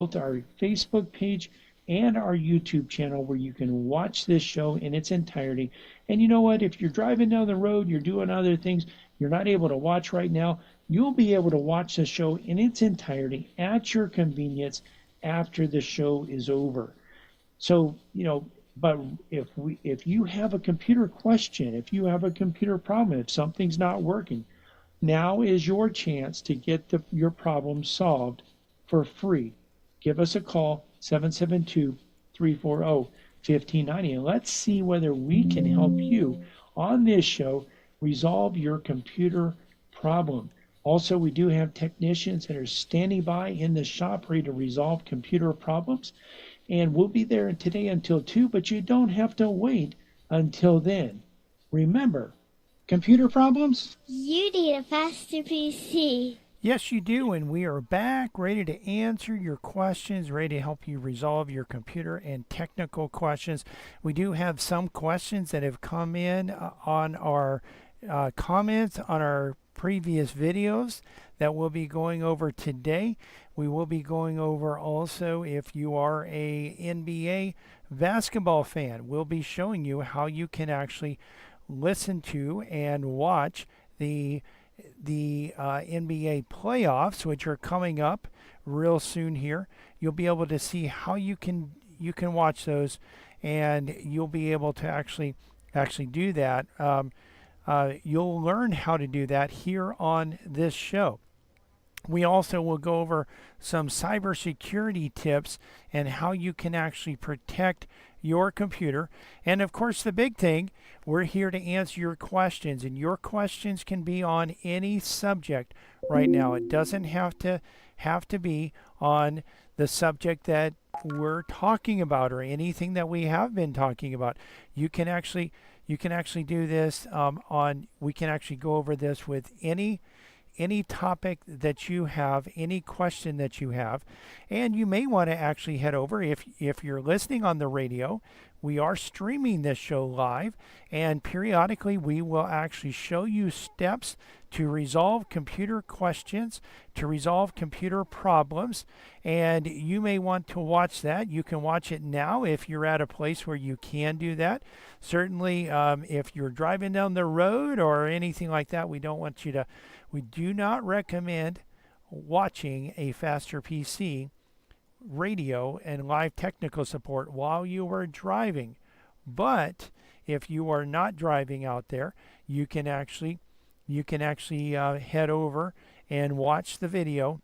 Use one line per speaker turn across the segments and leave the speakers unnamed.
both our Facebook page and our YouTube channel where you can watch this show in its entirety. And you know what? If you're driving down the road, you're doing other things, you're not able to watch right now, you'll be able to watch the show in its entirety at your convenience after the show is over. So, but if you have a computer question, if you have a computer problem, if something's not working, now is your chance to get your problem solved for free. Give us a call, 772-340-1590, and let's see whether we can help you on this show resolve your computer problem. Also, we do have technicians that are standing by in the shop ready to resolve computer problems. And we'll be there today until 2, but you don't have to wait until then. Remember, computer problems?
You need a faster PC.
Yes, you do, and we are back ready to answer your questions, ready to help you resolve your computer and technical questions. We do have some questions that have come in on our comments on our previous videos that we'll be going over today. We will be going over also, if you are a NBA basketball fan, we'll be showing you how you can actually listen to and watch the NBA playoffs, which are coming up real soon here. You'll be able to see how you can watch those, and you'll be able to actually do that. You'll learn how to do that here on this show. We also will go over some cybersecurity tips and how you can actually protect your computer. And of course, the big thing, we're here to answer your questions, and your questions can be on any subject right now. It doesn't have to be on the subject that we're talking about or anything that we have been talking about. You can actually do this we can actually go over this with any topic that you have, any question that you have. And you may want to actually head over, if you're listening on the radio, we are streaming this show live, and periodically we will actually show you steps to resolve computer questions, to resolve computer problems, and you may want to watch that. You can watch it now if you're at a place where you can do that. Certainly, if you're driving down the road or anything like that, we do not recommend watching a faster PC radio and live technical support while you are driving. But if you are not driving out there, you can actually head over and watch the video.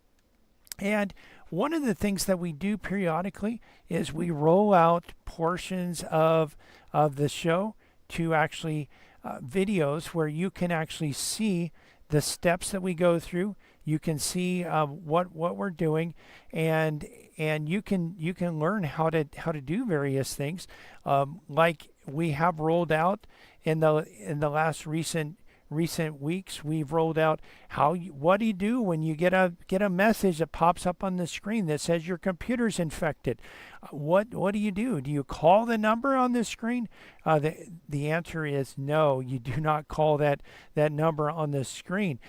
And one of the things that we do periodically is we roll out portions of the show to actually videos where you can actually see the steps that we go through. You can see what we're doing, and you can learn how to do various things, like we have rolled out in the last recent weeks. We've rolled out what do you do when you get a message that pops up on the screen that says your computer's infected. What do you do? Do you call the number on the screen? The answer is no. You do not call that number on the screen.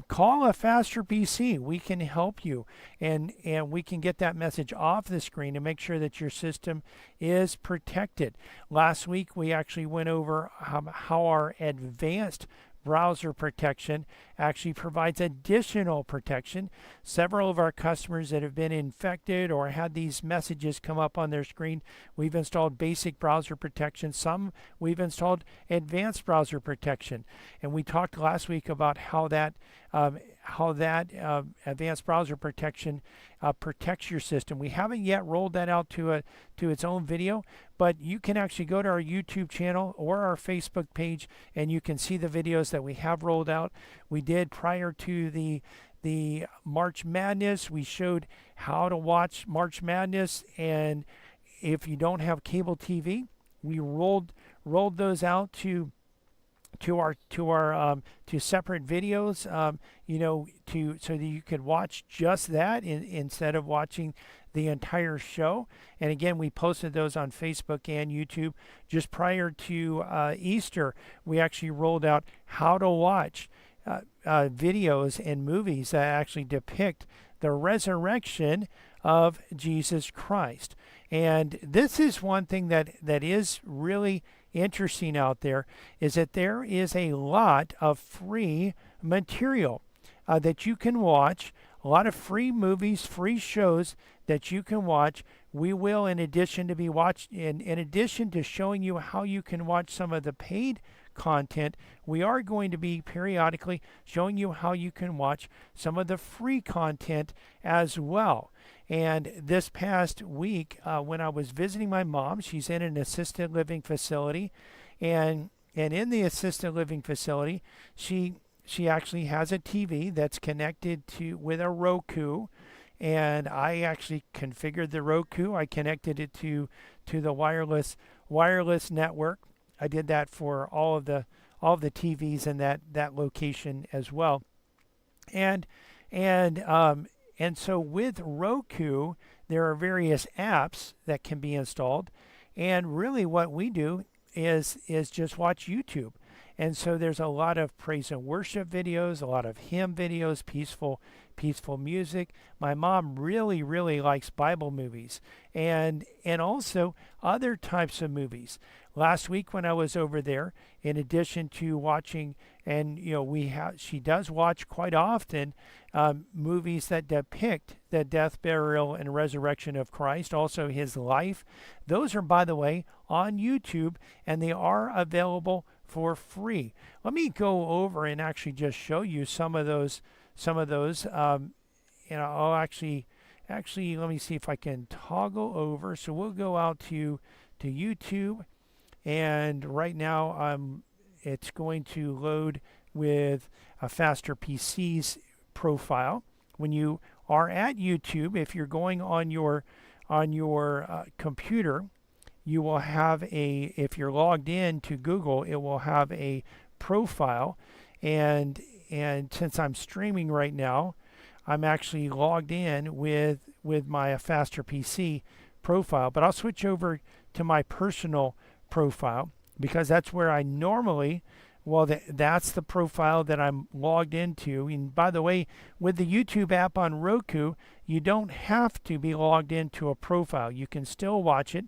Call a faster PC. We can help you, and we can get that message off the screen and make sure that your system is protected. Last week we actually went over how our advanced browser protection actually provides additional protection. Several of our customers that have been infected or had these messages come up on their screen, we've installed basic browser protection. Some we've installed advanced browser protection. And we talked last week about how that advanced browser protection protects your system. We haven't yet rolled that out to its own video, but you can actually go to our YouTube channel or our Facebook page, and you can see the videos that we have rolled out. We did prior to the March Madness. We showed how to watch March Madness, and if you don't have cable TV, we rolled those out to separate videos, so that you could watch just that instead of watching the entire show. And again, we posted those on Facebook and YouTube. Just prior to Easter, we actually rolled out how to watch videos and movies that actually depict the resurrection of Jesus Christ. And this is one thing that is really interesting out there, is that there is a lot of free material that you can watch, a lot of free movies, free shows that you can watch. We will, in addition to showing you how you can watch some of the paid content, we are going to be periodically showing you how you can watch some of the free content as well. And this past week, when I was visiting my mom, she's in an assisted living facility, and in the assisted living facility, she actually has a TV that's connected to with a Roku, and I actually configured the Roku. I connected it to the wireless network. I did that for all of the TVs in that location as well. And so with Roku, there are various apps that can be installed, and really what we do is just watch YouTube. And so there's a lot of praise and worship videos, a lot of hymn videos, peaceful music. My mom really likes Bible movies, and also other types of movies. Last week when I was over there, in addition to watching, and she does watch quite often movies that depict the death, burial, and resurrection of Christ, also his life. Those are, by the way, on YouTube, and they are available for free. Let me go over and actually just show you some of those. I'll actually let me see if I can toggle over. So we'll go out to YouTube, and right now it's going to load with a Faster PC's profile. When you are at YouTube, if you're going on your computer, you will have if you're logged in to Google, it will have a profile, and since I'm streaming right now, I'm actually logged in with my Faster PC profile. But I'll switch over to my personal profile, because that's where I normally, that's the profile that I'm logged into. And by the way, with the YouTube app on Roku, you don't have to be logged into a profile. You can still watch it.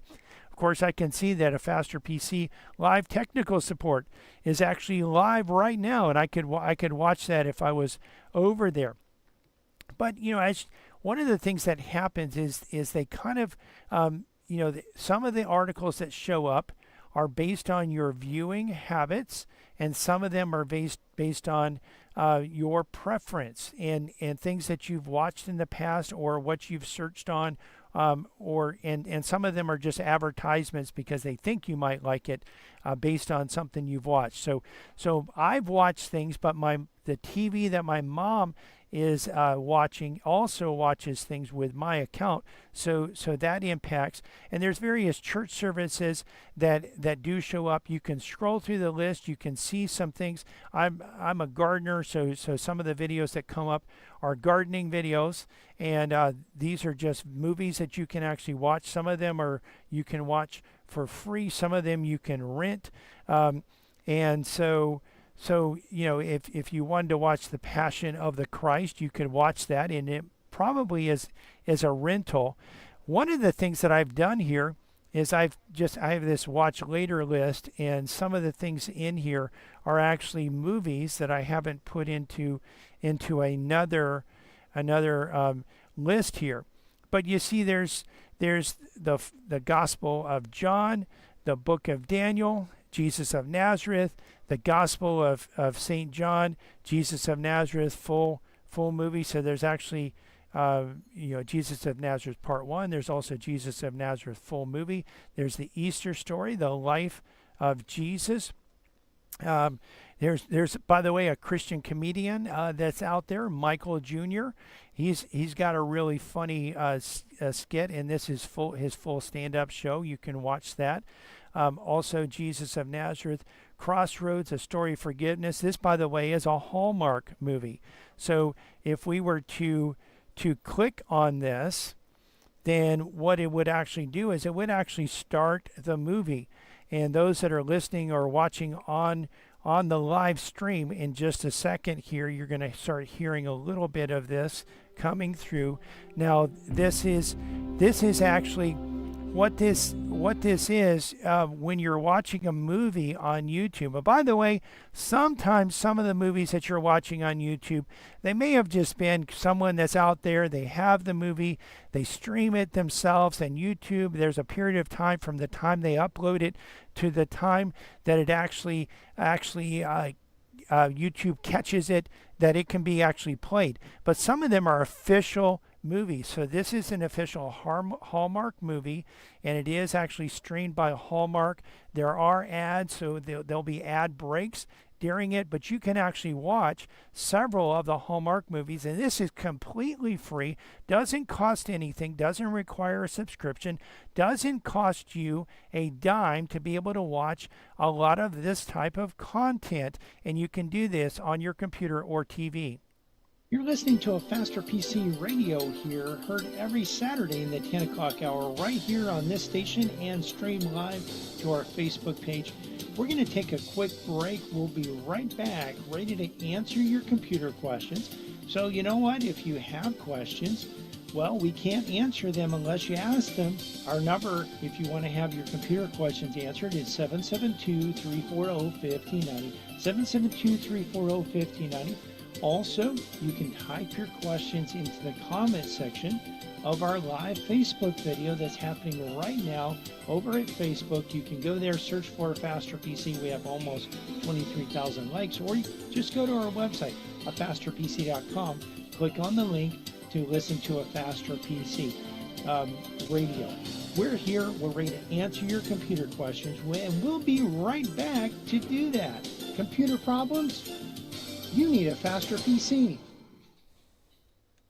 Of course, I can see that a Faster PC live technical support is actually live right now, and I could watch that if I was over there. But as one of the things that happens is they kind of some of the articles that show up are based on your viewing habits, and some of them are based on your preference and things that you've watched in the past or what you've searched on, and some of them are just advertisements because they think you might like it based on something you've watched. So I've watched things, but the TV that my mom is watching also watches things with my account, so that impacts. And there's various church services that do show up. You can scroll through the list, you can see some things. I'm a gardener, so some of the videos that come up are gardening videos, and these are just movies that you can actually watch. Some of them you can watch for free, some of them you can rent, and so if you wanted to watch The Passion of the Christ, you could watch that, and it probably is a rental. One of the things that I've done here is I have this watch later list, and some of the things in here are actually movies that I haven't put into another list here. But you see, there's the Gospel of John, the Book of Daniel, Jesus of Nazareth, the Gospel of St. John, Jesus of Nazareth, full movie. So there's actually Jesus of Nazareth Part 1. There's also Jesus of Nazareth full movie. There's the Easter story, the life of Jesus. There's by the way a Christian comedian that's out there, Michael Jr. He's got a really funny skit, and this is his full stand-up show. You can watch that. Also Jesus of Nazareth, Crossroads, A Story of Forgiveness. This, by the way, is a Hallmark movie. So if we were to click on this, then what it would actually do is it would actually start the movie. And those that are listening or watching on on the live stream in just a second here. You're going to start hearing a little bit of this coming through. Now, this is actually what this is when you're watching a movie on YouTube. But by the way, sometimes some of the movies that you're watching on YouTube, they may have just been someone that's out there, they have the movie, they stream it themselves, and YouTube, there's a period of time from the time they upload it to the time that it actually YouTube catches it, that it can be actually played. But some of them are official movies. So this is an official Hallmark movie, and it is actually streamed by Hallmark. There are ads, so there'll be ad breaks during it, but you can actually watch several of the Hallmark movies, and this is completely free, doesn't cost anything, doesn't require a subscription, doesn't cost you a dime to be able to watch a lot of this type of content, and you can do this on your computer or TV.
You're listening to a Faster PC radio here, heard every Saturday in the 10 o'clock hour right here on this station and stream live to our Facebook page. We're going to take a quick break. We'll be right back, ready to answer your computer questions. So you know what? If you have questions, well, we can't answer them unless you ask them. Our number, if you want to have your computer questions answered, is 772-340-1590. 772-340-1590. Also, you can type your questions into the comment section of our live Facebook video that's happening right now over at Facebook. You can go there, search for Faster PC. We have almost 23,000 likes, or you just go to our website, afasterpc.com, click on the link to listen to a Faster PC radio. We're here, we're ready to answer your computer questions, and we'll be right back to do that. Computer problems? You need a Faster PC.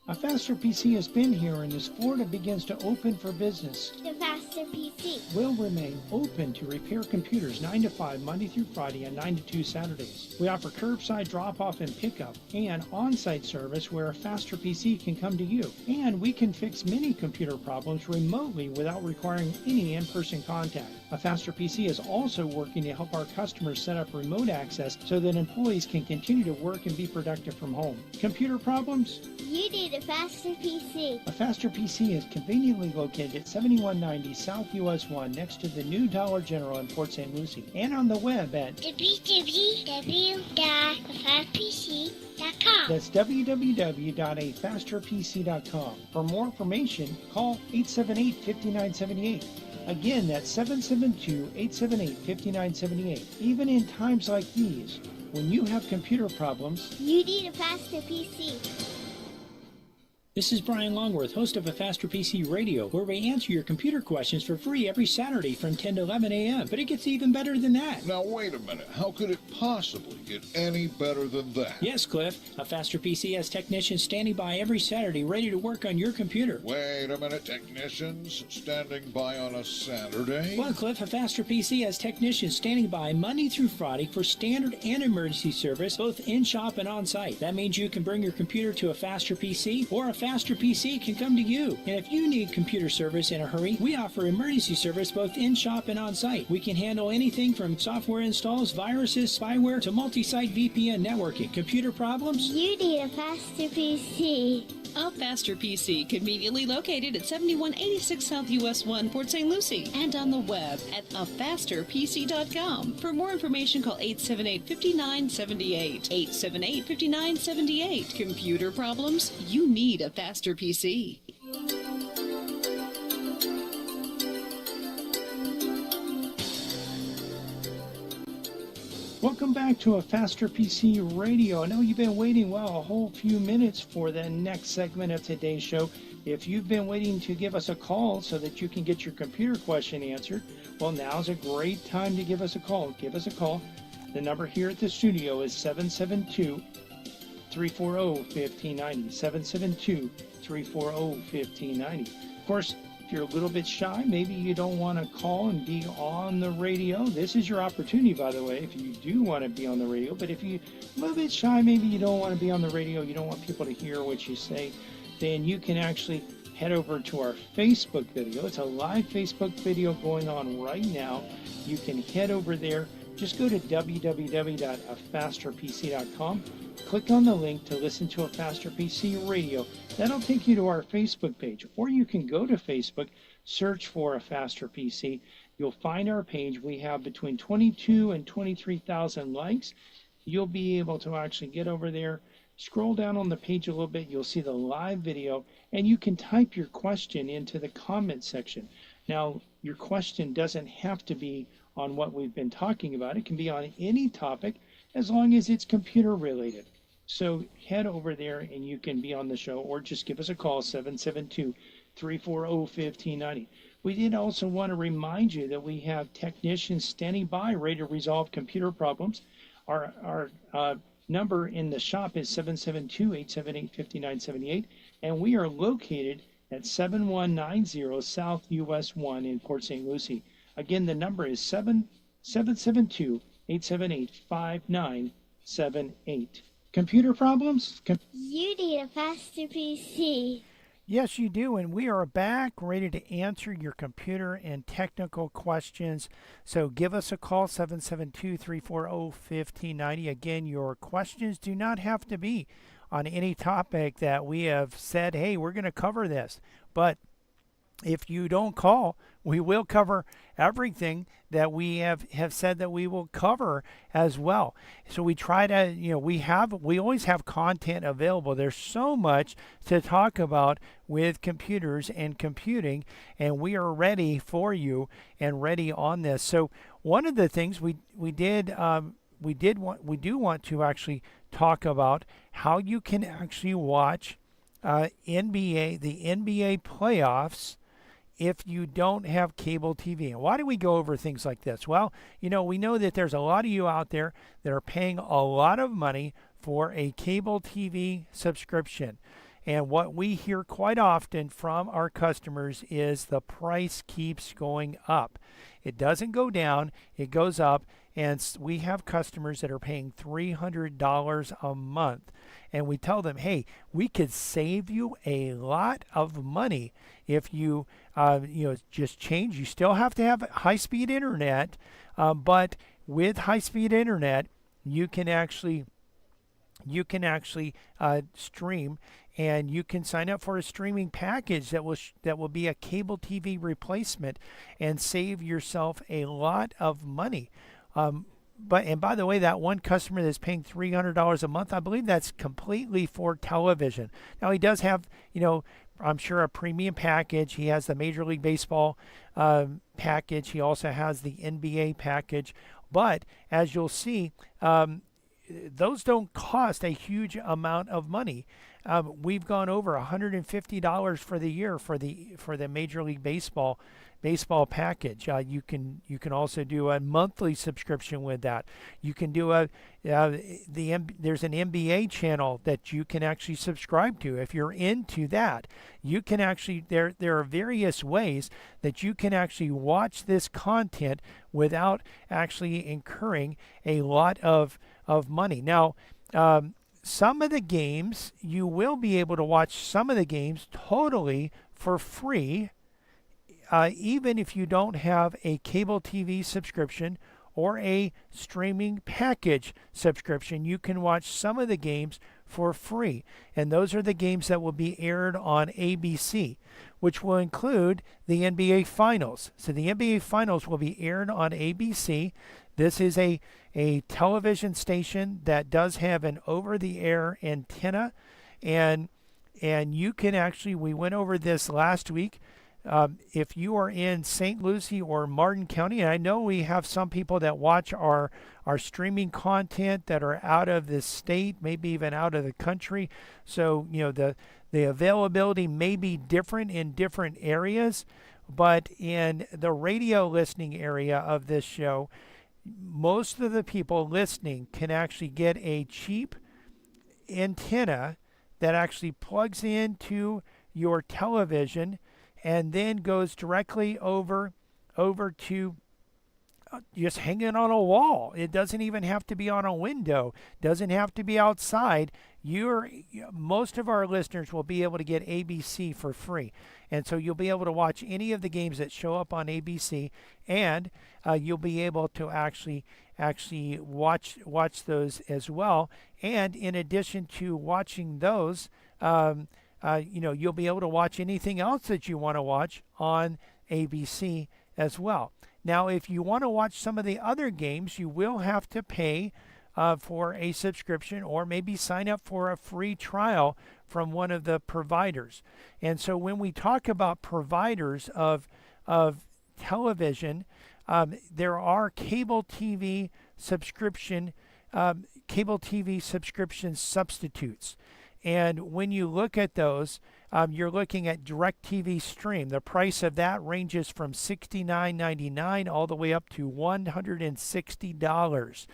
A Faster PC has been here, and as Florida begins to open for business,
The Faster PC.
will remain open to repair computers 9 to 5 Monday through Friday and 9 to 2 Saturdays. We offer curbside drop-off and pickup and on-site service where a Faster PC can come to you. And we can fix many computer problems remotely without requiring any in-person contact. A Faster PC is also working to help our customers set up remote access so that employees can continue to work and be productive from home. Computer problems?
You need a Faster PC.
A Faster PC is conveniently located at 7190 South US 1 next to the new Dollar General in Port St. Lucie, and on the web at
www.afasterpc.com.
that's www.afasterpc.com. For more information, call 878-5978. Again, that's 772-878-5978. Even in times like these, when you have computer problems,
You need a Faster PC.
This is Brian Longworth, host of a Faster PC Radio, where we answer your computer questions for free every Saturday from 10 to 11 a.m. But it gets even better than that.
Now, wait a minute. How could it possibly get any better than that?
Yes, Cliff. A Faster PC has technicians standing by every Saturday ready to work on your computer.
Wait a minute. Technicians standing by on a Saturday?
Well, Cliff, a Faster PC has technicians standing by Monday through Friday for standard and emergency service, both in-shop and on-site. That means you can bring your computer to a Faster PC, or a Faster PC can come to you. And if you need computer service in a hurry, we offer emergency service both in-shop and on-site. We can handle anything from software installs, viruses, spyware, to multi-site VPN networking. Computer problems?
You need a Faster PC.
A Faster PC, conveniently located at 7186 South US 1, Port St. Lucie, and on the web at afasterpc.com. For more information, call 878-5978. 878-5978. Computer problems? You need a Faster PC.
Welcome back to a Faster PC Radio. I know you've been waiting, a whole few minutes for the next segment of today's show. If you've been waiting to give us a call so that you can get your computer question answered, well, now's a great time to give us a call. Give us a call. The number here at the studio is 772-340-1590. 772-340-1590. Of course, if you're a little bit shy, maybe you don't want to call and be on the radio. This is your opportunity, by the way, if you do want to be on the radio. But if you're a little bit shy, maybe you don't want to be on the radio, you don't want people to hear what you say, then you can actually head over to our Facebook video. It's a live Facebook video going on right now. You can head over there, just go to www.afasterpc.com, click on the link to listen to a Faster PC radio. That'll take you to our Facebook page, or you can go to Facebook, search for a Faster PC. You'll find our page. We have between 22 and 23,000 likes. You'll be able to actually get over there, scroll down on the page a little bit. You'll see the live video, and you can type your question into the comment section. Now, your question doesn't have to be on what we've been talking about. It can be on any topic as long as it's computer related. So head over there and you can be on the show, or just give us a call, 772-340-1590. We did also want to remind you that we have technicians standing by ready to resolve computer problems. Our number in the shop is 772-878-5978, and we are located at 7190 South US 1 in Port St. Lucie. Again, the number is 772-878-5978. Computer problems?
You need a faster PC.
Yes, you do, and we are back ready to answer your computer and technical questions. So give us a call, 772-340-1590. Again, your questions do not have to be on any topic that we have said, hey, we're going to cover this. But if you don't call, we will cover everything that we have said that we will cover as well. So we try to, we always have content available. There's so much to talk about with computers and computing, and we are ready for you and ready on this. So one of the things we do want to actually talk about how you can actually watch the NBA playoffs if you don't have cable TV. And why do we go over things like this? Well, we know that there's a lot of you out there that are paying a lot of money for a cable TV subscription. And what we hear quite often from our customers is the price keeps going up. It doesn't go down, it goes up. And we have customers that are paying $300 a month. And we tell them, hey, we could save you a lot of money if you, just change. You still have to have high-speed internet, but with high-speed internet, you can actually stream, and you can sign up for a streaming package that will be a cable TV replacement and save yourself a lot of money. But by the way, that one customer that's paying $300 a month, I believe that's completely for television. Now he does have, I'm sure a premium package. He has the Major League Baseball package. He also has the NBA package. But as you'll see, those don't cost a huge amount of money. We've gone over $150 for the year for the Major League Baseball package. You can also do a monthly subscription with that. You can do there's an NBA channel that you can actually subscribe to. If you're into that, you can actually there are various ways that you can actually watch this content without actually incurring a lot of money. Now, some of the games you will be able to watch some of the games totally for free. Even if you don't have a cable TV subscription or a streaming package subscription, you can watch some of the games for free. And those are the games that will be aired on ABC, which will include the NBA Finals. So the NBA Finals will be aired on ABC. This is a television station that does have an over-the-air antenna. And you can actually, we went over this last week, if you are in St. Lucie or Martin County, and I know we have some people that watch our streaming content that are out of the state, maybe even out of the country. So, the availability may be different in different areas, but in the radio listening area of this show, most of the people listening can actually get a cheap antenna that actually plugs into your television and then goes directly over to just hanging on a wall. It doesn't even have to be on a window. Doesn't have to be outside. Most of our listeners will be able to get ABC for free. And so you'll be able to watch any of the games that show up on ABC, and you'll be able to actually actually watch those as well. And in addition to watching those, you'll be able to watch anything else that you want to watch on ABC as well. Now, if you want to watch some of the other games, you will have to pay for a subscription, or maybe sign up for a free trial from one of the providers. And so when we talk about providers of television, there are cable TV subscription substitutes. And when you look at those, you're looking at DirecTV Stream. The price of that ranges from $69.99 all the way up to $160.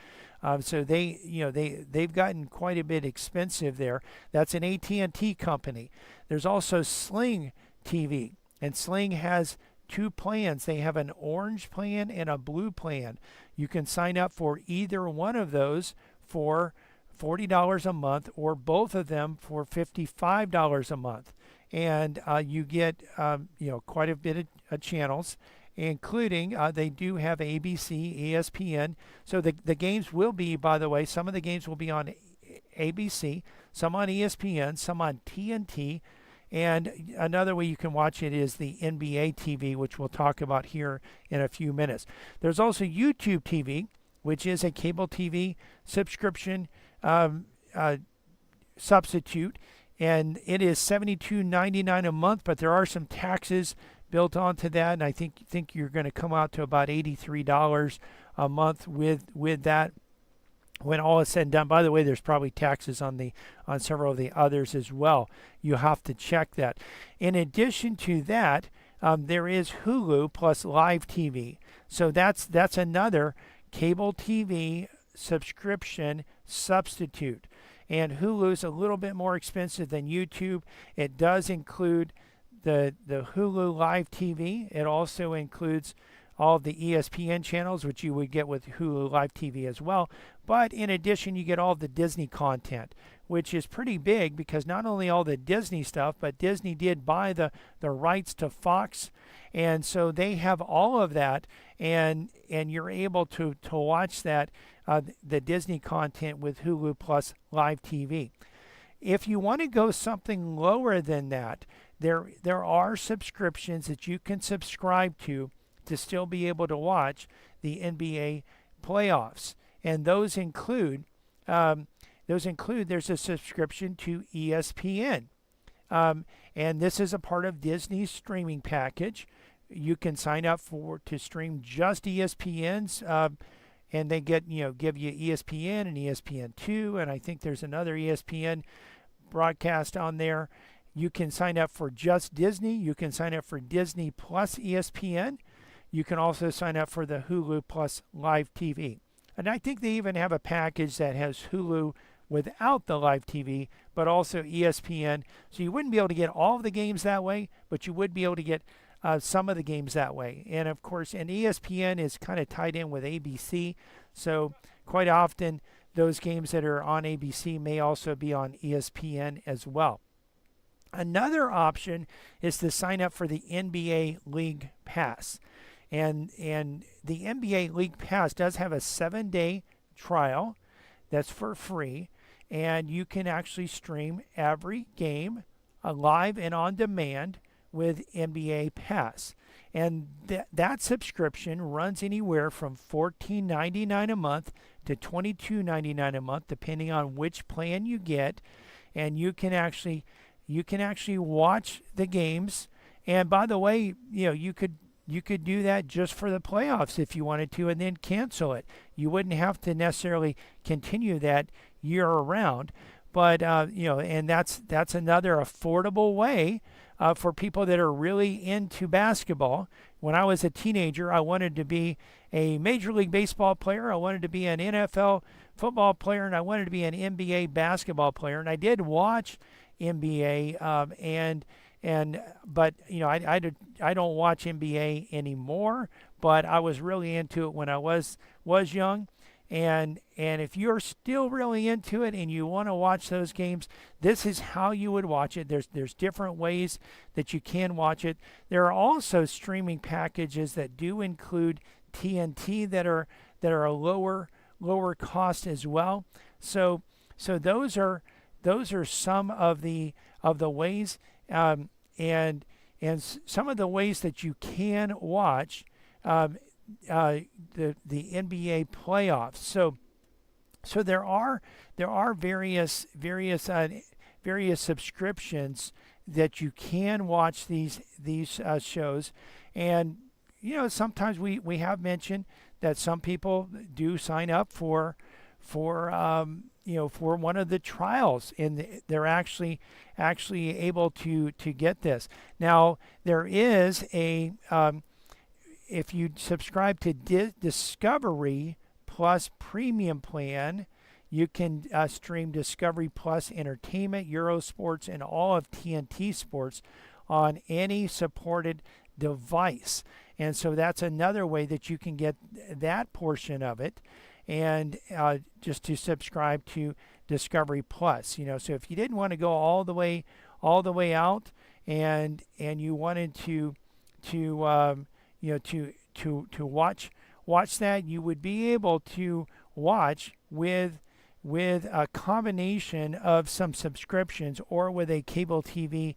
So they've gotten quite a bit expensive there. That's an AT&T company. There's also Sling TV, and Sling has two plans. They have an orange plan and a blue plan. You can sign up for either one of those for $40 a month, or both of them for $55 a month, and you get quite a bit of channels, including they do have ABC, ESPN. So the games will be, by the way, some of the games will be on ABC, some on ESPN, some on TNT, and another way you can watch it is the NBA TV, which we'll talk about here in a few minutes. There's also YouTube TV, which is a cable TV subscription substitute, and it is $72.99 a month, but there are some taxes built onto that, and I think you're going to come out to about $83 a month with that when all is said and done. By the way, there's probably taxes on several of the others as well. You have to check that. In addition to that, there is Hulu plus Live TV. So that's another cable TV subscription substitute. And Hulu is a little bit more expensive than YouTube. It does include the Hulu Live TV. It also includes all of the ESPN channels, which you would get with Hulu Live TV as well. But in addition, you get all the Disney content, which is pretty big, because not only all the Disney stuff, but Disney did buy the rights to Fox, and so they have all of that, and you're able to watch that the Disney content with Hulu plus Live TV. If you want to go something lower than that, there are subscriptions that you can subscribe to still be able to watch the NBA playoffs, and those include there's a subscription to ESPN, and this is a part of Disney's streaming package. You can sign up to stream just ESPN's, and they give you ESPN and ESPN2, and I think there's another ESPN broadcast on there. You can sign up for just Disney. You can sign up for Disney plus ESPN. You can also sign up for the Hulu plus Live TV. And I think they even have a package that has Hulu without the Live TV, but also ESPN. So you wouldn't be able to get all of the games that way, but you would be able to get some of the games that way. And of course, and ESPN is kind of tied in with ABC. So quite often, those games that are on ABC may also be on ESPN as well. Another option is to sign up for the NBA League Pass. And the NBA League Pass does have a 7-day trial that's for free, and you can actually stream every game live and on demand with NBA Pass. And that subscription runs anywhere from $14.99 a month to $22.99 a month, depending on which plan you get. And you can actually watch the games. And by the way, you could do that just for the playoffs if you wanted to, and then cancel it. You wouldn't have to necessarily continue that year around. But and that's another affordable way for people that are really into basketball. When I was a teenager, I wanted to be a Major League Baseball player. I wanted to be an NFL football player, and I wanted to be an NBA basketball player. And I did watch NBA, but I don't watch NBA anymore. But I was really into it when I was young. And if you're still really into it and you want to watch those games, this is how you would watch it. There's different ways that you can watch it. There are also streaming packages that do include TNT that that are a lower cost as well. So those are some of the ways, and some of the ways that you can watch the NBA playoffs. So there are various subscriptions that you can watch these shows, and sometimes we have mentioned that some people do sign up for one of the trials, and they're actually able to get this. Now there is a if you subscribe to Discovery Plus Premium Plan, you can stream Discovery Plus Entertainment, Eurosports, and all of TNT Sports on any supported device. And so that's another way that you can get that portion of it, and just to subscribe to Discovery Plus. So if you didn't want to go all the way out, and you wanted to watch that, you would be able to watch with a combination of some subscriptions, or with a cable TV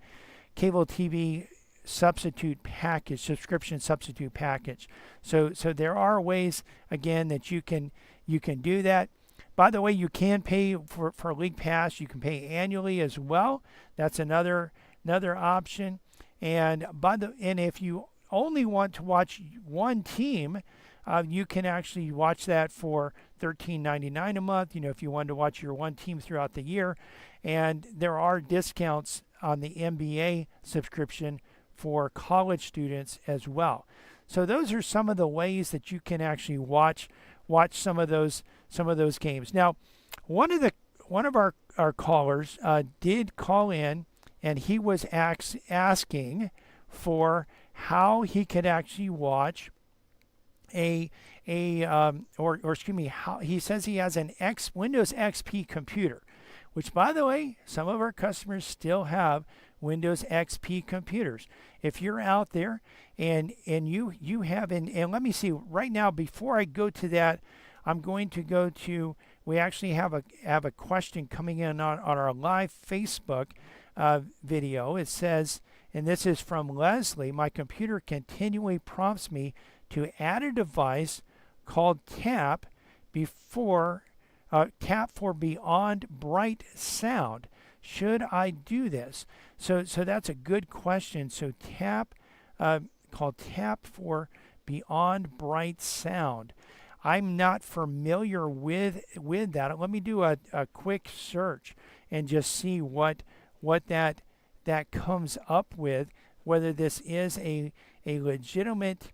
subscription substitute package. So there are ways, again, that you can do that. By the way, you can pay for League Pass. You can pay annually as well. That's another option. And if you only want to watch one team, you can actually watch that for $13.99 a month. If you wanted to watch your one team throughout the year, and there are discounts on the NBA subscription for college students as well. So those are some of the ways that you can actually watch some of those games. Now, one of our callers did call in, and he was asking for how he could actually watch how he says he has an Windows XP computer, which, by the way, some of our customers still have Windows XP computers. If you're out there and you have, and let me see right now, before I go to that, I'm going to go to, we actually have a question coming in on our live Facebook video. It says, and this is from Leslie, my computer continually prompts me to add a device called Tap for Beyond Bright Sound. Should I do this? So that's a good question. So called Tap for Beyond Bright Sound. I'm not familiar with that. Let me do a quick search and just see what that comes up with, whether this is a legitimate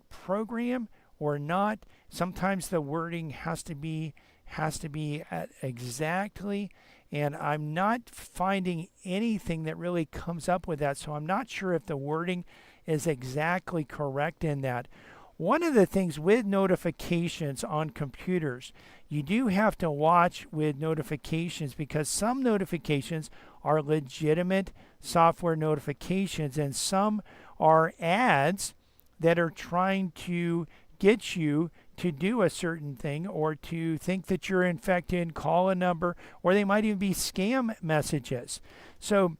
program or not. Sometimes the wording has to be exactly, and I'm not finding anything that really comes up with that, so I'm not sure if the wording is exactly correct in that. One of the things with notifications on computers, you do have to watch with notifications, because some notifications are legitimate software notifications, and some are ads that are trying to get you to do a certain thing, or to think that you're infected, call a number, or they might even be scam messages. So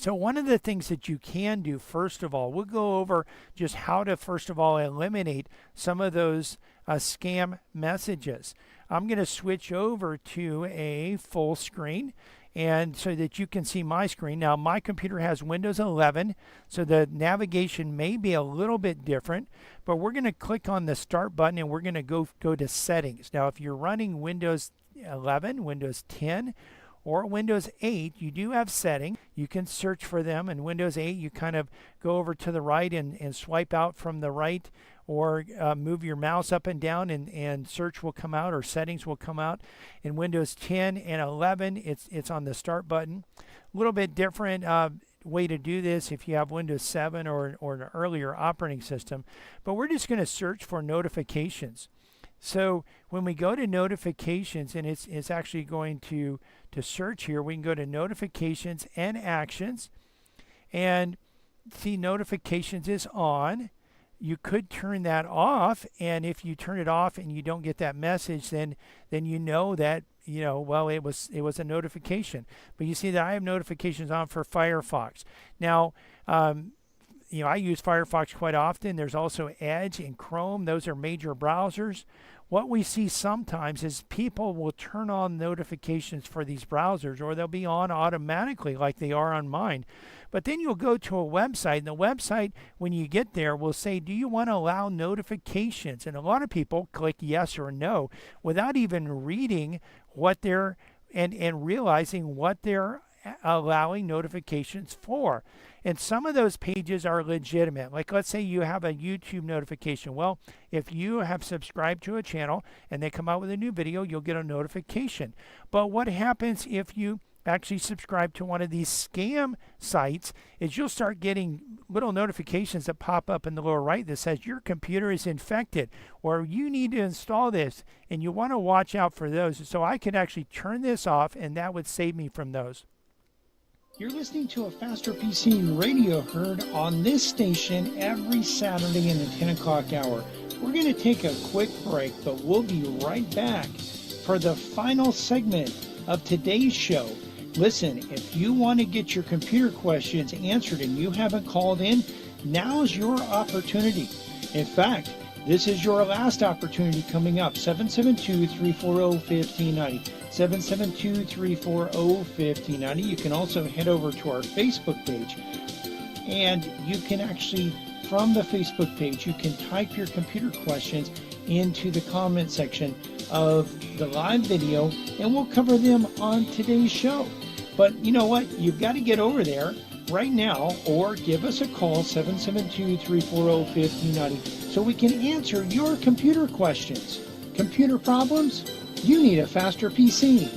one of the things that you can do, first of all, we'll go over just how to, first of all, eliminate some of those scam messages. I'm going to switch over to a full screen, and so that you can see my screen. Now, my computer has Windows 11, so the navigation may be a little bit different, but we're going to click on the Start button, and we're going to go to Settings. Now, if you're running Windows 11, Windows 10, or Windows 8, you do have settings. You can search for them. In Windows 8, you kind of go over to the right and swipe out from the right, or move your mouse up and down, and search will come out, or settings will come out. In Windows 10 and 11, it's on the Start button. A little bit different way to do this if you have Windows 7 or an earlier operating system. But we're just going to search for notifications. So when we go to notifications, and it's actually going to search here, we can go to notifications and actions, and see notifications is on. you could turn that off, and if you turn it off and you don't get that message, then you know that, well, it was a notification. But you see that I have notifications on for Firefox. Now, I use Firefox quite often. There's also Edge and Chrome. Those are major browsers. What we see sometimes is people will turn on notifications for these browsers, or they'll be on automatically like they are on mine. But then you'll go to a website, and the website, when you get there, will say, do you want to allow notifications? And a lot of people click yes or no without even reading what they're and realizing what they're allowing notifications for. And some of those pages are legitimate. Like, let's say you have a YouTube notification. Well, if you have subscribed to a channel and they come out with a new video, you'll get a notification. But what happens if you actually subscribe to one of these scam sites is you'll start getting little notifications that pop up in the lower right that says your computer is infected, or you need to install this, and you want to watch out for those. So I could actually turn this off, and that would save me from those.
You're listening to a Faster PC radio heard on this station every Saturday in the 10 o'clock hour. We're going to take a quick break, but we'll be right back for the final segment of today's show. Listen, if you want to get your computer questions answered and you haven't called in, now's your opportunity. In fact, this is your last opportunity coming up. 772-340-1590. 772-340-1590. You can also head over to our Facebook page, and you can actually, from the Facebook page, you can type your computer questions into the comment section of the live video, and we'll cover them on today's show. But you know what? You've got to get over there right now, or give us a call, 772-340-1590, so we can answer your computer questions. Computer problems? You need a faster PC.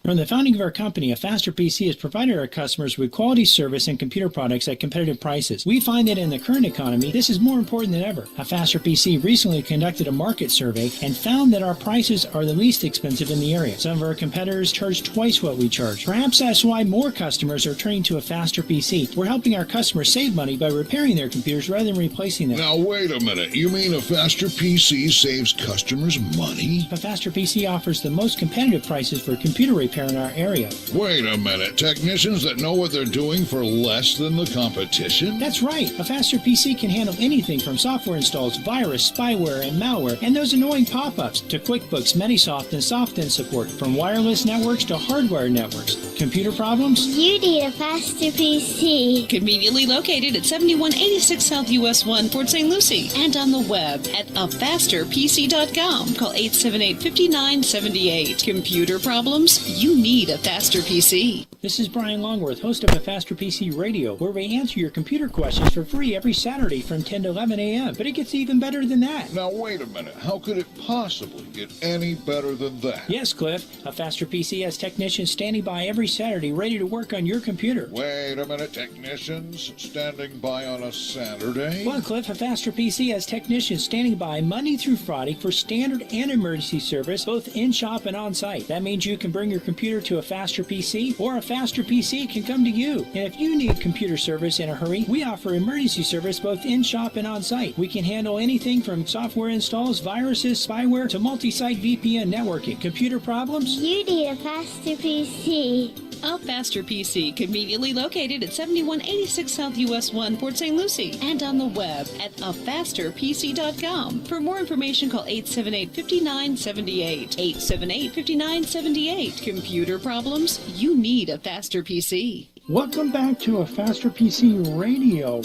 From the founding of our company, a Faster PC has provided our customers with quality service and computer products at competitive prices. We find that in the current economy, this is more important than ever. A Faster PC recently conducted a market survey and found that our prices are the least expensive in the area. Some of our competitors charge twice what we charge. Perhaps that's why more customers are turning to a Faster PC. We're helping our customers save money by repairing their computers rather than replacing them.
Now, wait a minute. You mean a Faster PC saves customers money?
A Faster PC offers the most competitive prices for computer repair in our area.
Wait a minute. Technicians that know what they're doing for less than the competition?
That's right. A Faster PC can handle anything from software installs, virus, spyware, and malware, and those annoying pop-ups, to QuickBooks, Metisoft, and SoftEnd support, from wireless networks to hardware networks. Computer problems?
You need a Faster PC.
Conveniently located at 7186 South US 1, Port St. Lucie, and on the web at afasterpc.com. Call 878-5978. Computer problems? You need a Faster PC.
This is Brian Longworth, host of a Faster PC Radio, where we answer your computer questions for free every Saturday from 10 to 11 a.m. But it gets even better than that.
Now, wait a minute. How could it possibly get any better than that?
Yes, Cliff. A Faster PC has technicians standing by every Saturday ready to work on your computer.
Wait a minute. Technicians standing by on a Saturday?
Well, Cliff, a Faster PC has technicians standing by Monday through Friday for standard and emergency service, both in-shop and on-site. That means you can bring your computer to a Faster PC, or a Faster PC can come to you. And if you need computer service in a hurry, we offer emergency service both in-shop and on-site. We can handle anything from software installs, viruses, spyware, to multi-site VPN networking. Computer problems?
You need a Faster PC.
A Faster PC, conveniently located at 7186 South US 1, Port St. Lucie, and on the web at afasterpc.com. For more information, call 878-5978. 878-5978. Computer problems? You need a Faster PC.
Welcome back to a Faster PC Radio.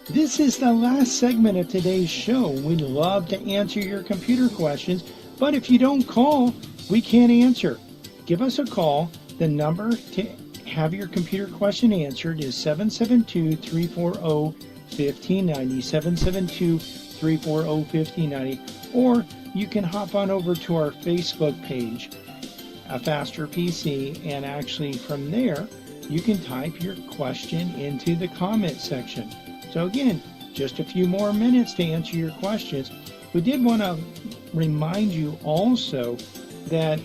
This is the last segment of today's show. We'd love to answer your computer questions, but if you don't call, we can't answer. Give us a call. The number to have your computer question answered is 772-340-1590, 772-340-1590, or you can hop on over to our Facebook page, A Faster PC, and actually from there, you can type your question into the comment section. So again, just a few more minutes to answer your questions. We did want to remind you also that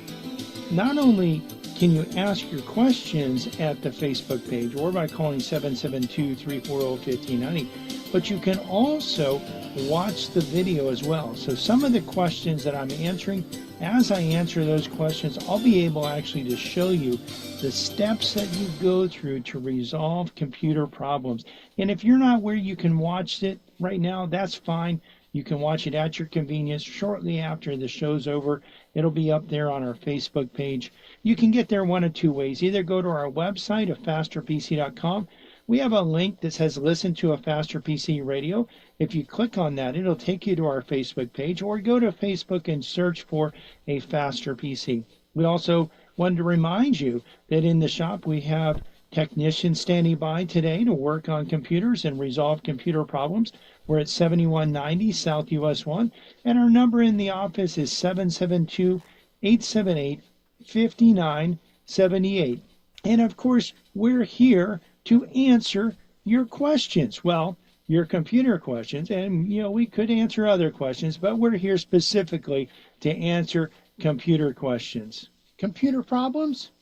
not only can you ask your questions at the Facebook page or by calling 772-340-1590, but you can also watch the video as well. So some of the questions that I'm answering, as I answer those questions, I'll be able actually to show you the steps that you go through to resolve computer problems. And if you're not where you can watch it right now, that's fine. You can watch it at your convenience shortly after the show's over. It'll be up there on our Facebook page. You can get there one of two ways. Either go to our website, afasterpc.com. We have a link that says listen to a Faster PC radio. If you click on that, it'll take you to our Facebook page, or go to Facebook and search for a Faster PC. We also wanted to remind you that in the shop we have technicians standing by today to work on computers and resolve computer problems. We're at 7190 South US 1, and our number in the office is 772-878-5978. And of course, we're here to answer your questions. Well, your computer questions, and we could answer other questions, but we're here specifically to answer computer questions. Computer problems?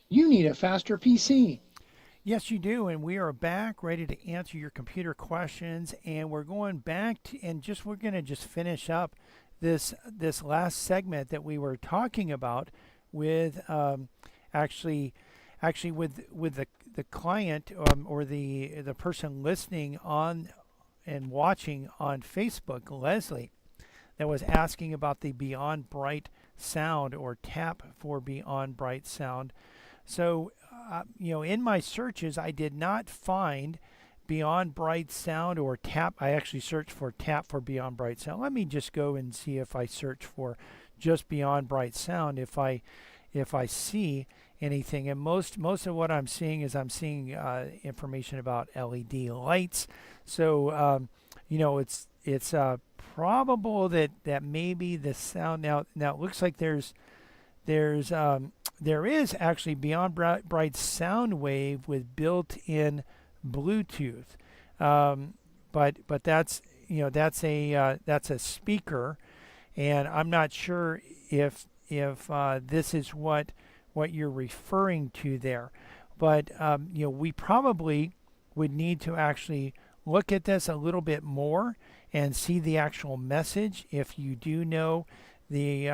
You need a Faster PC.
Yes, you do, and we are back ready to answer your computer questions, and we're going back to, we're going to just finish up this last segment that we were talking about with actually with the client or the person listening on and watching on Facebook, Leslie, that was asking about the Beyond Bright sound, or tap for Beyond Bright sound. So, in my searches, I did not find Beyond Bright sound or tap. I actually searched for tap for Beyond Bright sound. Let me just go and see if I search for just Beyond Bright sound, if I see anything. And most of what I'm seeing is information about LED lights. So it's probable that maybe the sound now it looks like there is actually Beyond Bright sound wave with built-in Bluetooth, but that's a speaker, and I'm not sure if this is what you're referring to there, but we probably would need to actually look at this a little bit more and see the actual message. If you do know the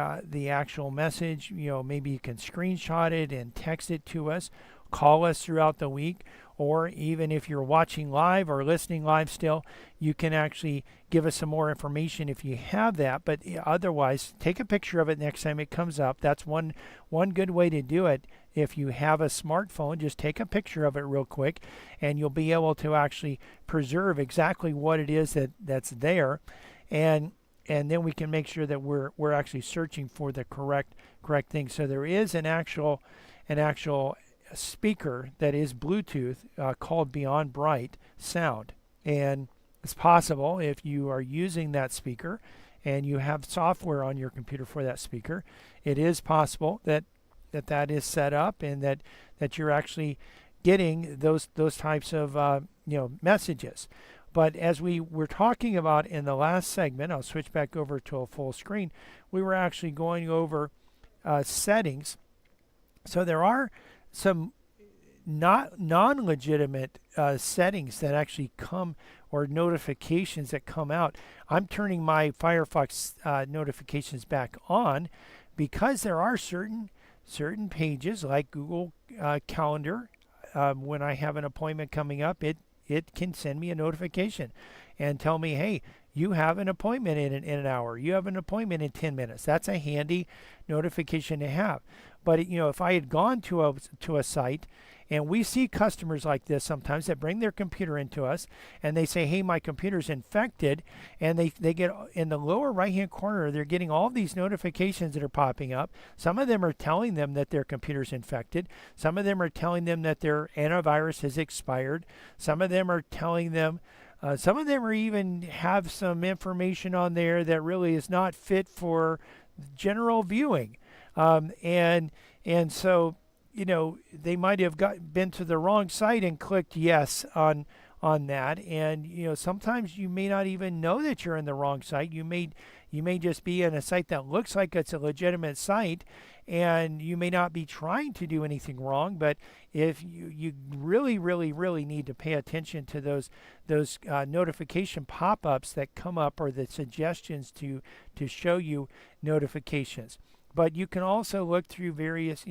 actual message, maybe you can screenshot it and text it to us, call us throughout the week, or even if you're watching live or listening live still, you can actually give us some more information if you have that. But otherwise, take a picture of it next time it comes up. That's one good way to do it. If you have a smartphone, just take a picture of it real quick, and you'll be able to actually preserve exactly what it is that's there, and then we can make sure that we're actually searching for the correct thing. So there is an actual speaker that is Bluetooth called Beyond Bright sound, and it's possible if you are using that speaker and you have software on your computer for that speaker, it is possible that is set up and that you're actually getting those types of messages. But as we were talking about in the last segment, I'll switch back over to a full screen. We were actually going over settings. So there are some non-legitimate settings that actually come, or notifications that come out. I'm turning my Firefox notifications back on because there are certain pages like Google Calendar. When I have an appointment coming up, it can send me a notification and tell me, hey, you have an appointment in an hour. You have an appointment in 10 minutes. That's a handy notification to have. But if I had gone to a site, and we see customers like this sometimes that bring their computer into us and they say, hey, my computer's infected, and they get in the lower right hand corner, they're getting all these notifications that are popping up. Some of them are telling them that their computer's infected. Some of them are telling them that their antivirus has expired. Some of them are telling them some of them are even have some information on there that really is not fit for general viewing. And so, they might have been to the wrong site and clicked yes on on that. And sometimes you may not even know that you're in the wrong site. You may just be in a site that looks like it's a legitimate site, and you may not be trying to do anything wrong. But if you really, really, really need to pay attention to those notification pop-ups that come up, or the suggestions to show you notifications. But you can also look through various,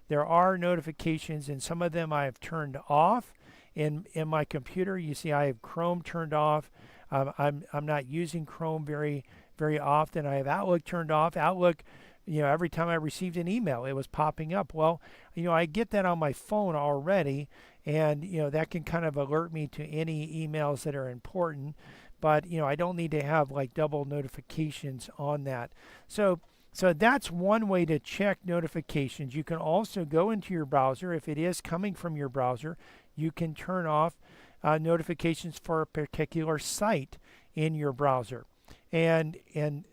there are notifications, and some of them I have turned off in my computer. You see, I have Chrome turned off. I'm not using Chrome very often. I have Outlook turned off. Outlook, every time I received an email, it was popping up. Well, I get that on my phone already, and that can kind of alert me to any emails that are important. But I don't need to have like double notifications on that. So that's one way to check notifications. You can also go into your browser. If it is coming from your browser, you can turn off notifications for a particular site in your browser. And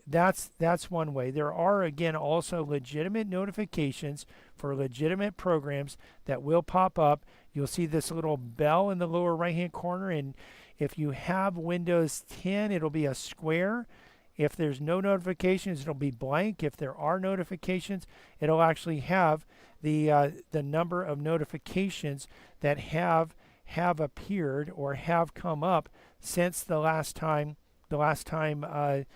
that's one way. There are, again, also legitimate notifications for legitimate programs that will pop up. You'll see this little bell in the lower right-hand corner, and if you have Windows 10, it'll be a square. If there's no notifications, it'll be blank. If there are notifications, it'll actually have the number of notifications that have appeared or have come up since the last time that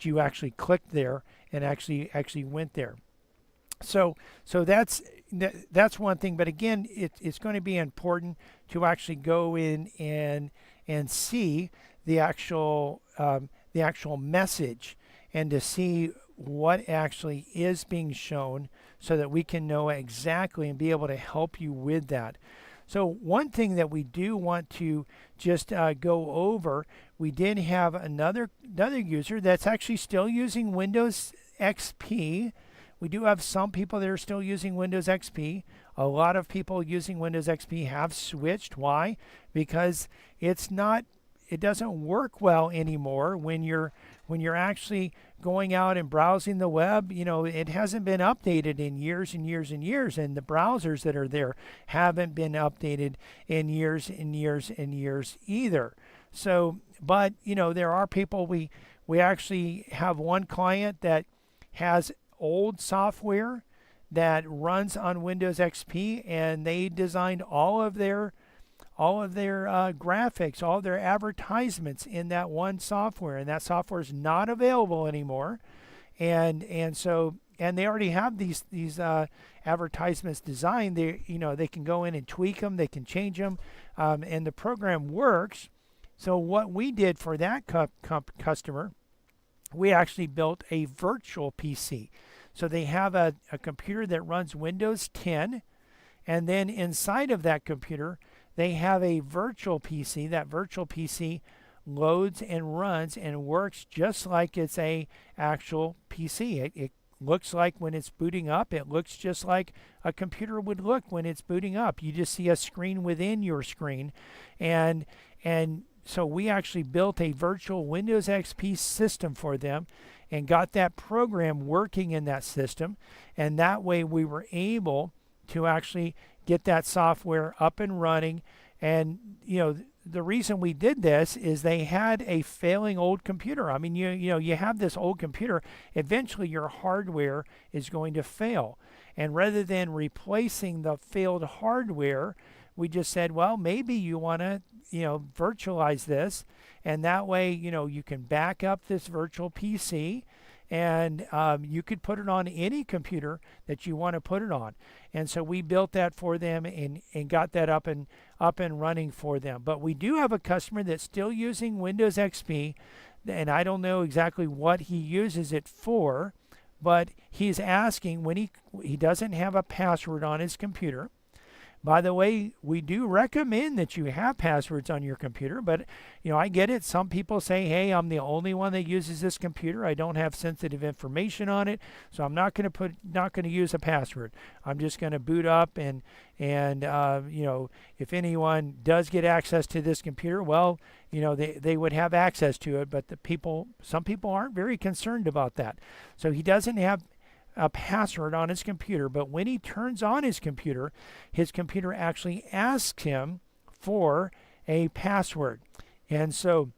you actually clicked there and actually went there. So that's one thing. But again, it's going to be important to actually go in and see the actual message, and to see what actually is being shown, so that we can know exactly and be able to help you with that. So one thing that we do want to just go over, we did have another user that's actually still using Windows XP. We do have some people that are still using Windows XP. A lot of people using Windows XP have switched. Why? Because it doesn't work well anymore when you're actually going out and browsing the web. It hasn't been updated in years and years and years, and the browsers that are there haven't been updated in years and years and years either. So, but there are people, we actually have one client that has old software that runs on Windows XP, and they designed all of their graphics, all their advertisements in that one software, and that software is not available anymore. And they already have these advertisements designed. They can go in and tweak them, they can change them, and the program works. So what we did for that customer, we actually built a virtual PC. So they have a computer that runs Windows 10, and then inside of that computer, they have a virtual PC. That virtual PC loads and runs and works just like it's a actual PC. It looks like when it's booting up, it looks just like a computer would look when it's booting up. You just see a screen within your screen. And so we actually built a virtual Windows XP system for them and got that program working in that system. And that way we were able to actually get that software up and running. And the reason we did this is they had a failing old computer. I mean, you have this old computer, eventually your hardware is going to fail. And rather than replacing the failed hardware, we just said, well, maybe you want to virtualize this, and that way you can back up this virtual PC, and you could put it on any computer that you want to put it on. And so we built that for them and got that up and running for them. But we do have a customer that's still using Windows XP, and I don't know exactly what he uses it for, but he's asking when he doesn't have a password on his computer. By the way, we do recommend that you have passwords on your computer, but I get it. Some people say, hey, I'm the only one that uses this computer. I don't have sensitive information on it, so I'm not going to use a password. I'm just going to boot up and if anyone does get access to this computer, well, they would have access to it, but some people aren't very concerned about that. So he doesn't have a password on his computer, but when he turns on his computer actually asks him for a password. And so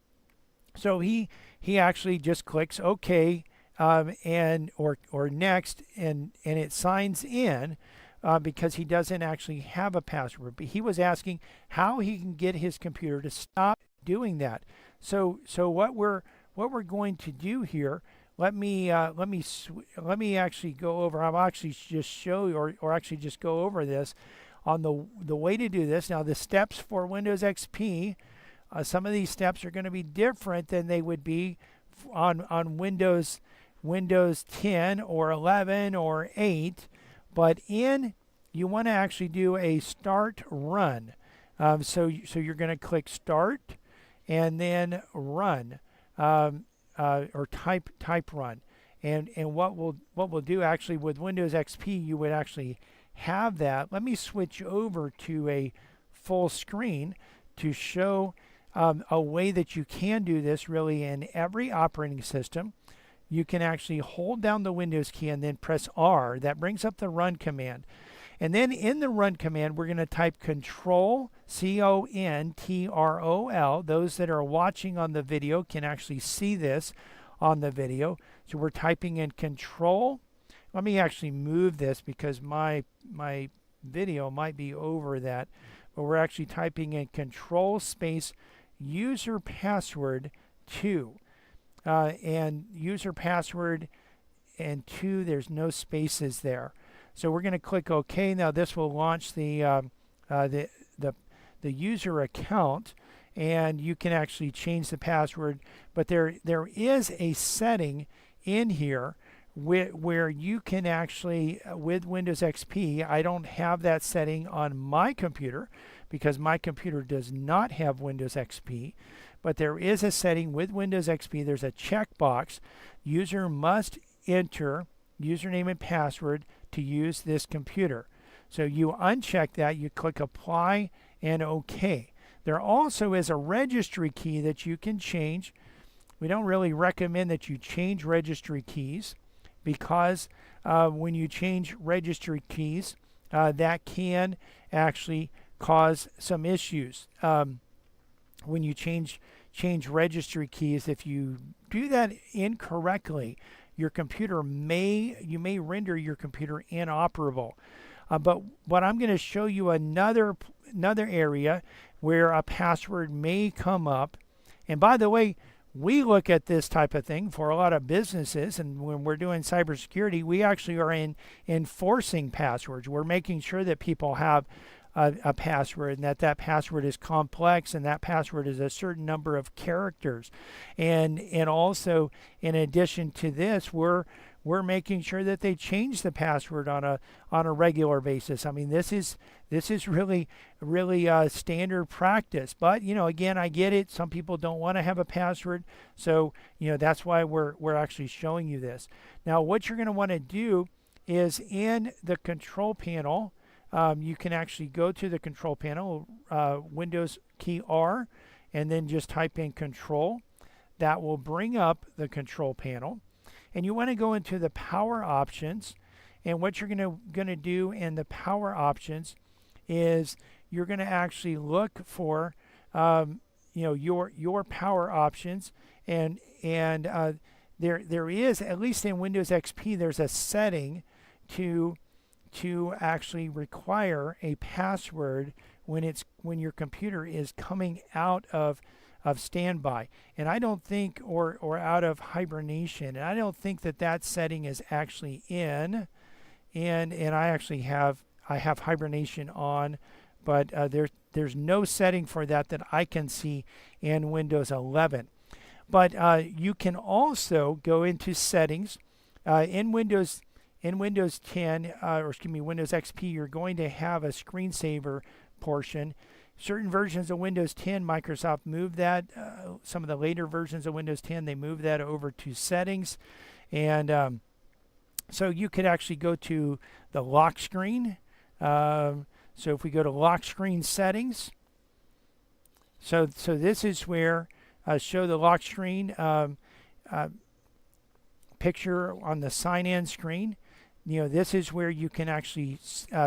he actually just clicks OK, and or next, and it signs in, because he doesn't actually have a password. But he was asking how he can get his computer to stop doing that. So what we're going to do here, let me actually go over. I'll actually just show you, or actually just go over this on the way to do this. Now the steps for Windows XP, some of these steps are going to be different than they would be on Windows 10 or 11 or 8, but you want to actually do a start run. So you're going to click start and then run, or type run. And what we'll do actually with Windows XP, you would actually have that. Let me switch over to a full screen to show a way that you can do this really in every operating system. You can actually hold down the Windows key and then press R. That brings up the run command. And then in the run command, we're going to type control, CONTROL. Those that are watching on the video can actually see this on the video. So we're typing in control. Let me actually move this because my video might be over that. But we're actually typing in control space user password 2. And user password and 2, there's no spaces there. So we're going to click OK. Now this will launch the user account, and you can actually change the password. But there is a setting in here where you can actually, with Windows XP, I don't have that setting on my computer because my computer does not have Windows XP. But there is a setting with Windows XP. There's a checkbox. User must enter username and password to use this computer. So you uncheck that, you click apply and OK. There also is a registry key that you can change. We don't really recommend that you change registry keys because when you change registry keys, that can actually cause some issues. When you change registry keys, if you do that incorrectly, your computer you may render your computer inoperable. But I'm going to show you another area where a password may come up. And by the way, we look at this type of thing for a lot of businesses, and when we're doing cybersecurity, we actually are enforcing passwords. We're making sure that people have a password, and that password is complex, and that password is a certain number of characters. And also, in addition to this, we're making sure that they change the password on a regular basis. I mean, this is really standard practice. But again, I get it. Some people don't want to have a password, so that's why we're actually showing you this. Now, what you're going to want to do is in the control panel. You can actually go to the control panel, Windows key R, and then just type in control. That will bring up the control panel. And you want to go into the power options. And what you're going to do in the power options is you're going to actually look for your power options. And there is, at least in Windows XP, there's a setting to actually require a password when your computer is coming out of standby, and I don't think, or out of hibernation, and I don't think that setting is actually in, and I actually have hibernation on, but there's no setting for that I can see in Windows 11. But you can also go into settings in Windows 10, or excuse me, Windows XP. You're going to have a screensaver portion. Certain versions of Windows 10, Microsoft moved that. Some of the later versions of Windows 10, they moved that over to settings. And so you could actually go to the lock screen. So if we go to lock screen settings, so this is where show the lock screen picture on the sign-in screen. This is where you can actually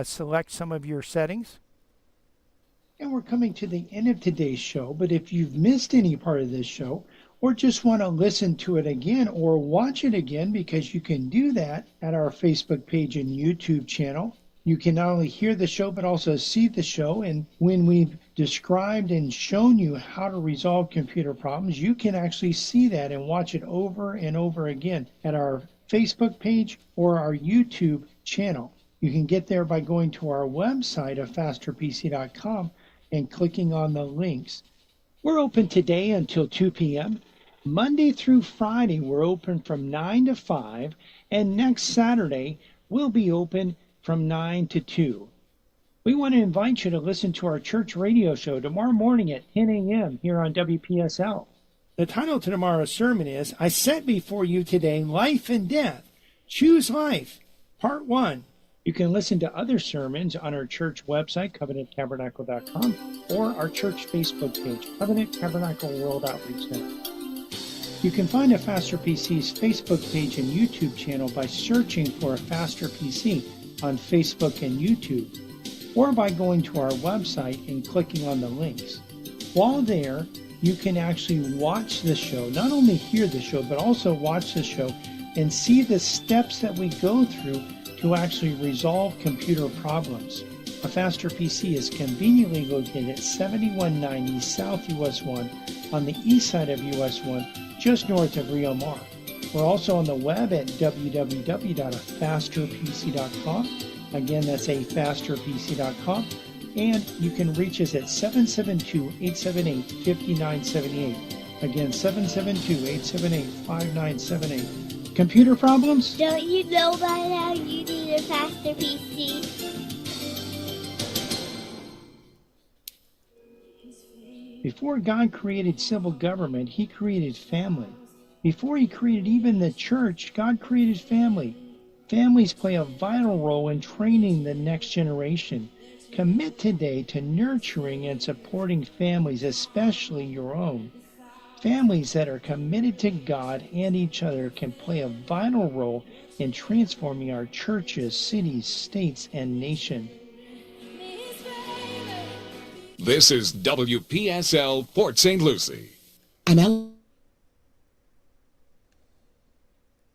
select some of your settings.
And we're coming to the end of today's show, but if you've missed any part of this show, or just want to listen to it again or watch it again, because you can do that at our Facebook page and YouTube channel. You can not only hear the show, but also see the show. And when we've described and shown you how to resolve computer problems, you can actually see that and watch it over and over again at our Facebook page or our YouTube channel. You can get there by going to our website of fasterpc.com and clicking on the links. We're open today until 2 p.m. Monday through Friday, we're open from 9 to 5, and next Saturday, we'll be open from 9 to 2. We want to invite you to listen to our church radio show tomorrow morning at 10 a.m. here on WPSL. The title to tomorrow's sermon is, I set before you today life and death. Choose life, Part 1. You can listen to other sermons on our church website, covenanttabernacle.com, or our church Facebook page, Covenant Tabernacle World Outreach Center. You can find a Faster PC's Facebook page and YouTube channel by searching for a Faster PC on Facebook and YouTube, or by going to our website and clicking on the links. While there, you can actually watch the show, not only hear the show, but also watch the show and see the steps that we go through to actually resolve computer problems. A Faster PC is conveniently located at 7190 South US 1 on the east side of US 1, just north of Rio Mar. We're also on the web at www.afasterpc.com. Again, that's afasterpc.com. And you can reach us at 772-878-5978. Again, 772-878-5978. Computer problems?
Don't you know by now you need a faster PC?
Before God created civil government, he created family. Before he created even the church, God created family. Families play a vital role in training the next generation. Commit today to nurturing and supporting families, especially your own. Families that are committed to God and each other can play a vital role in transforming our churches, cities, states, and nation.
This is WPSL Port St. Lucie.
An